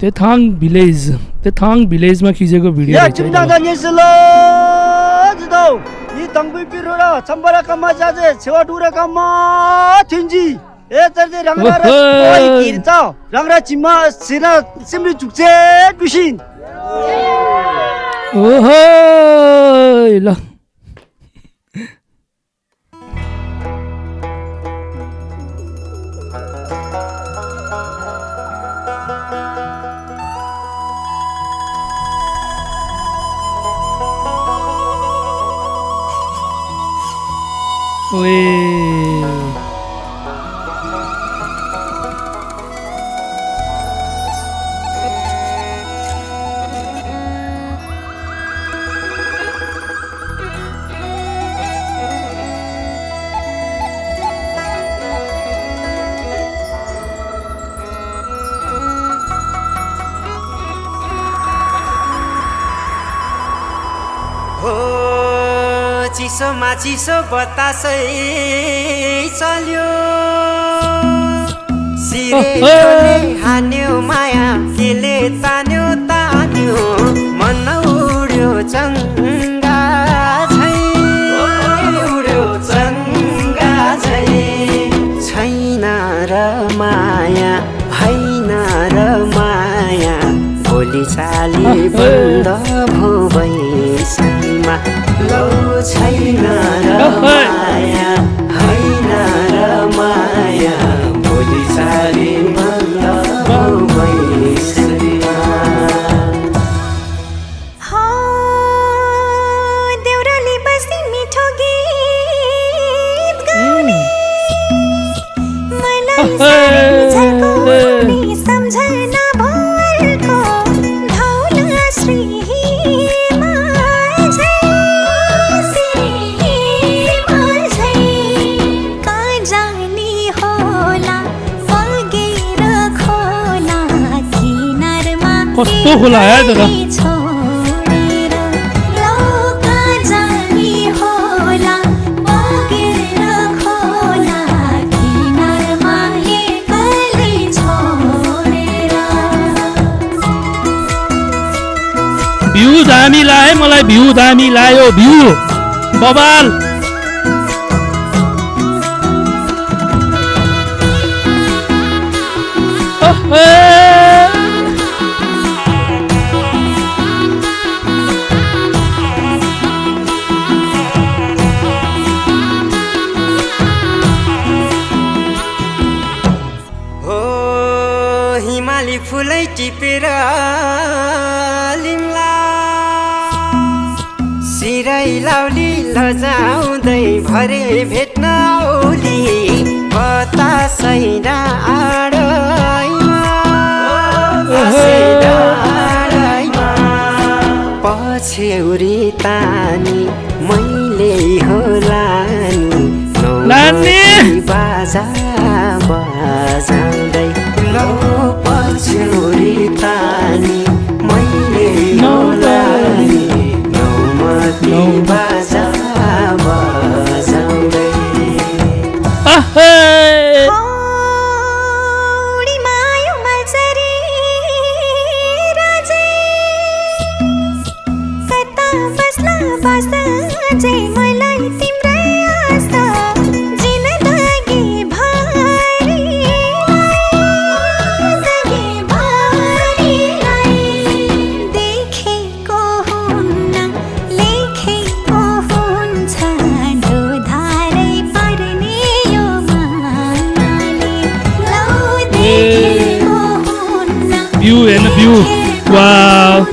तेथाङ भिलेजमा खिचेको भिडियो या रहेछ है चिम्टा दादा। दानिसलो जदौ यी तंगबी पिरोरा चंबरा कम्मा जाजे छेवा टुरा कम्मा थिन्जी ए तर्दे रंगरा र ओइ किरता रंगरा चिम्मा सिना सिमली चुक्चे बिसिन ओहो ल ओए चिसोमा चिसो बतासै चल्यो सिरे हान्यो माया केले तान्यो तान्यो मन उड्यो चङ्गा झै उड्यो चङ्गा झै छैन र माया होइन र माया भोलि चाली बन्द भो बैसैमा लौ छैन र माया होइन र माया भोलि चाली बन्द भो बैसैमा देउराली बस्ती मिठो गीत गाउने मलाई साह्रै झल्को नि सम्झना भरको धौला श्री कस्तो खोला है दादा। भ्यू दामी लाए मलाई भ्यू दामी लायो भ्यू बबाल हिमाली फुलै टिपेर लिम्ला सिरै लाउली लजाउँदै भरे भेट्न औली बतासै डाँडैमा पछ्यौरी तानी मैले हो लानी बाजा बजाउँदै लौ पछ्यौरी तानी मैले हो लानी नौमती बाजा बजाउँदै View and view. Wow.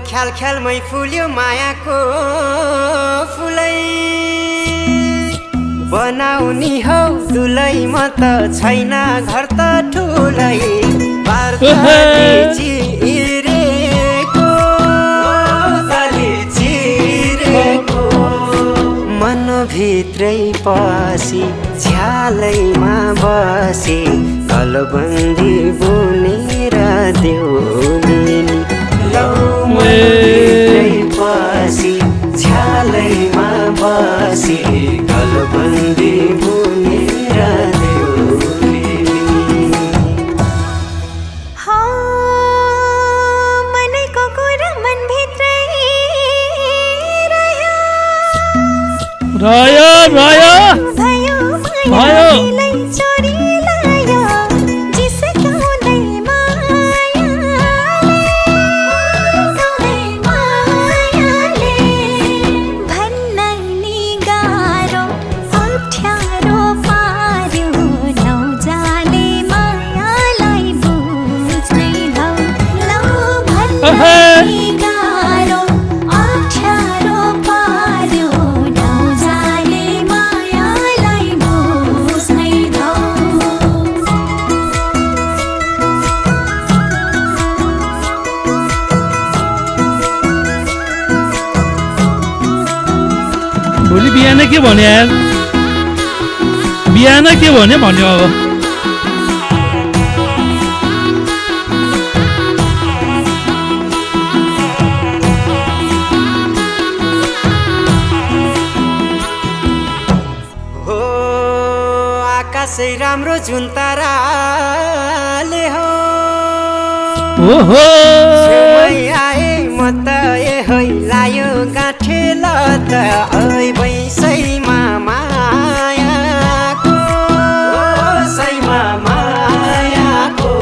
ख्याल ख्यालमै फुल्यो मायाको फुलै बनाउने हौ दुलै म त छैन घर त ठुलै वार्ताले चिरेको तले चिरेको मनभित्रै पसी झ्यालैमा बसे गलबन्दी बुनेर देउनी लौ मनभित्रै पसी झ्यालैमा बसे गलबन्दी बुनेर देउनी मनको कुरा मनभित्रै रह्यो रह्यो भयो भयो चोरी लायो जिस्काउँदै मायाले भन्न नि गाह्रो अप्ठ्यारो पार्यो नौजाले मायालाई बुझ्नै नौ लौ भन्न नि गाह्रो अप्ठ्यारो पार्यो नौजाले मायालाई बुझ्नै नौ भोलि बिहान के भन्यो यार बिहान के भन्यो अब हो आकाशै राम्रो जुन ताराले हो ओहो छेउमै आए म त है लायो गाँठे ल त ऐ बैसैमा मायाको सैमा मायाको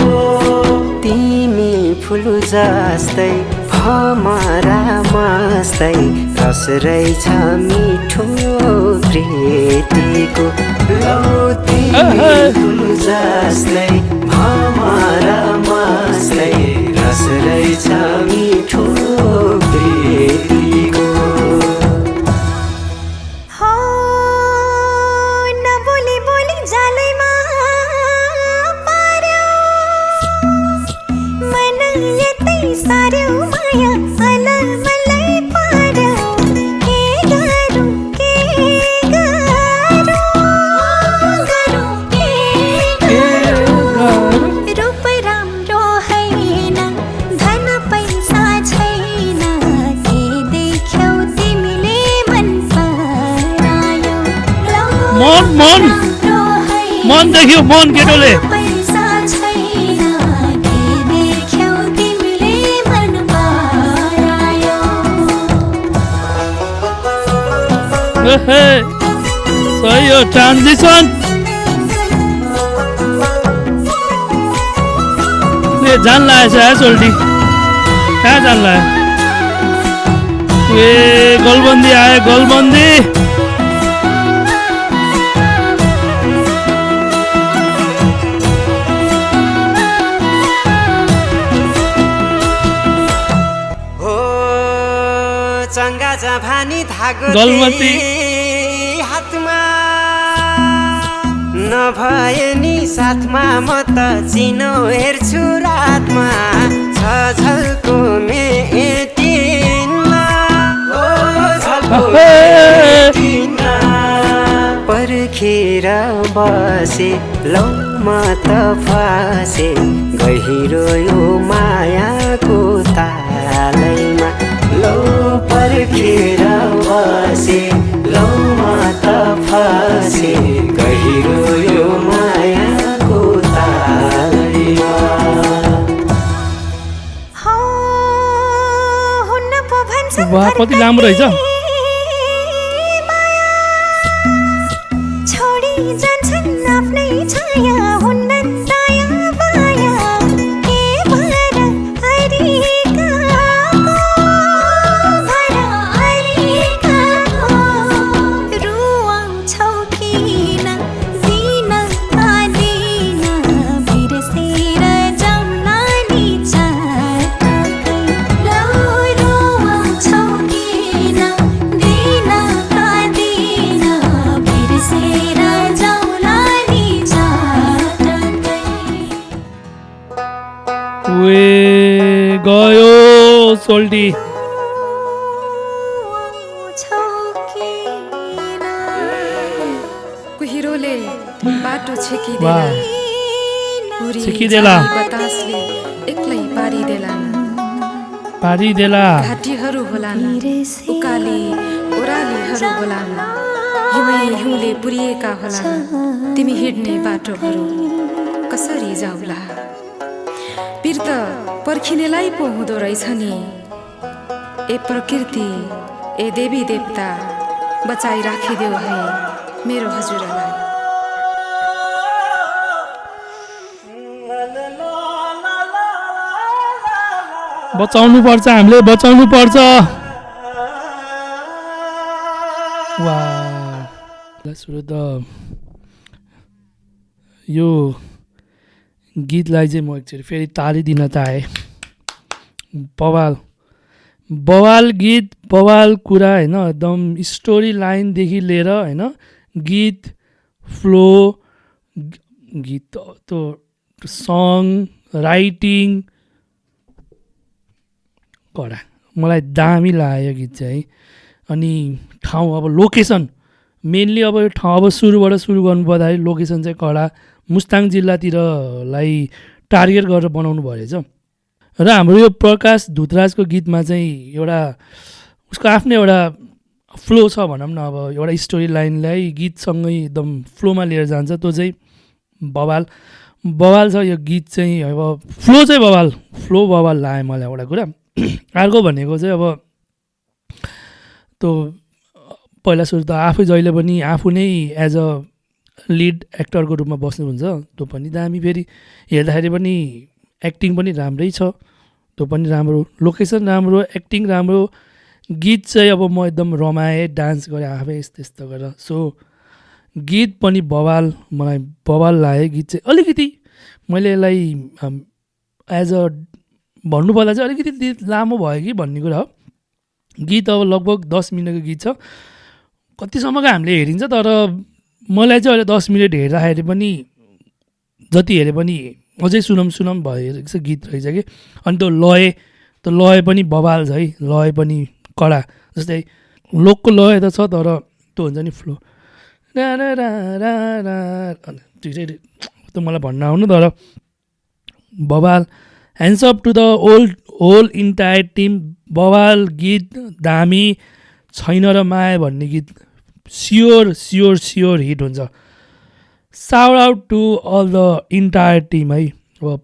तिमी फुल जस्तै भमरा मस्तै रस रहेछ मिठो प्रीतिको लौ तिमी फुल जस्तै भमरा मस्तै रस रहेछ मिठो प्रीतिको हो नबोली बोली जालैमा पार्यो मन यतै सार्यो माया अलमलै पार्यो के गरौँ रूप राम्रो हैन धन पैसा छैन के देख्यौ तिमीले मन परायो मन मन राम्रो हैन मन देख्यो मन केटोले पैसा छैन के देख्यौ तिमीले मन परायो सही हो ट्रान्जिसन जान लागेछ है सोल्टी कहाँ जान लाग्यो ए गोलबन्दी आयो गोलबन्दी हो चङ्गा जभानी धागो गलमती। हातमा नभए नि साथमा म त चिनो हेर्छु रातमा छ झल्को मेटिनमा ओ झल्को मेटिनमा पर्खेर बसे लौ म त फसे गहिरो यो मायाको तालैमा लौ पर्खेर बसे लौ म त फसे गहिरो यो मायाको तालैमा हो हुन्न पो भन्छन् वाह कति लामो रहेछ छोडी जान्छन् आफ्नै छाया हुन्न दया माया के भएर रुवाउँछौ किन दिन आदिन बिर्सेर जाउँ नानी चाटकै लौ रुवाउँछौ किन सोल्टी कुहिरोले बाटो वाह छेकिदेला छेकिदेला। बतासले एक्लै पारिदेला घाटीहरू होलान् उकाली ओरालीहरू होलान् हिउँले पुरिएका होलान् तिमी हिँड्ने बाटोहरू कसरी जाउला पिर त पर्खिनेलाई पो हुँदो रहेछ नि ए प्रकृति ए देवी देवता बचाइ राखिदेऊ है मेरो हजुरलाई बचाउनु पर्छ हामीले बचाउनु पर्छ वाह सुरु त यो गीतलाई चाहिँ म एकचोटि फेरि तालिदिन चाहे बवाल गीत बवाल कुरा होइन एकदम स्टोरी लाइनदेखि लिएर होइन गीत फ्लो गीत त्यो सङ राइटिङ कडा मलाई दामी लाग्यो गीत चाहिँ अनि ठाउँ अब लोकेसन मेनली अब यो ठाउँ अब सुरु गर्नुपर्दाखेरि लोकेसन चाहिँ कडा मुस्ताङ जिल्लातिरलाई टार्गेट गरेर बनाउनु भएछ र हाम्रो यो प्रकाश धुतराजको गीतमा चाहिँ एउटा उसको आफ्नै एउटा फ्लो छ भनौँ न अब एउटा स्टोरी लाइनलाई गीतसँगै एकदम फ्लोमा लिएर जान्छ त्यो चाहिँ बवाल छ यो गीत चाहिँ अब फ्लो बवाल लाग्यो मलाई एउटा कुरा अर्को भनेको चाहिँ अब त्यो पहिला सुरु त आफै जहिले पनि आफू नै एज अ लिड एक्टरको रूपमा बस्नुहुन्छ त्यो पनि दामी फेरि हेर्दाखेरि पनि एक्टिङ पनि राम्रै छ त्यो पनि राम्रो लोकेसन राम्रो एक्टिङ राम्रो गीत चाहिँ अब म एकदम रमाएँ डान्स गरेँ आफै यस्तो गरेर सो गीत पनि मलाई बवाल लाग्यो गीत चाहिँ अलिकति मैले यसलाई एज अ भन्नुपर्दा चाहिँ अलिकति लामो भयो कि भन्ने कुरा हो गीत अब लगभग 10 मिनटको गीत छ कतिसम्मको हामीले हेरिन्छ तर मलाई चाहिँ अहिले 10 मिनट हेर्दाखेरि पनि जति हेरे पनि अझै सुनम भइरहेको छ गीत रहेछ कि अनि त्यो लय पनि बवाल छ है लय पनि कडा जस्तै लोकको लय त छ तर त्यो हुन्छ नि फ्लो त्यो मलाई भन्न आउनु तर बवाल hands up to the whole entire team बवाल गीत दामी छैन र माया भन्ने गीत स्योर हिट हुन्छ shout out to all the entire team है अब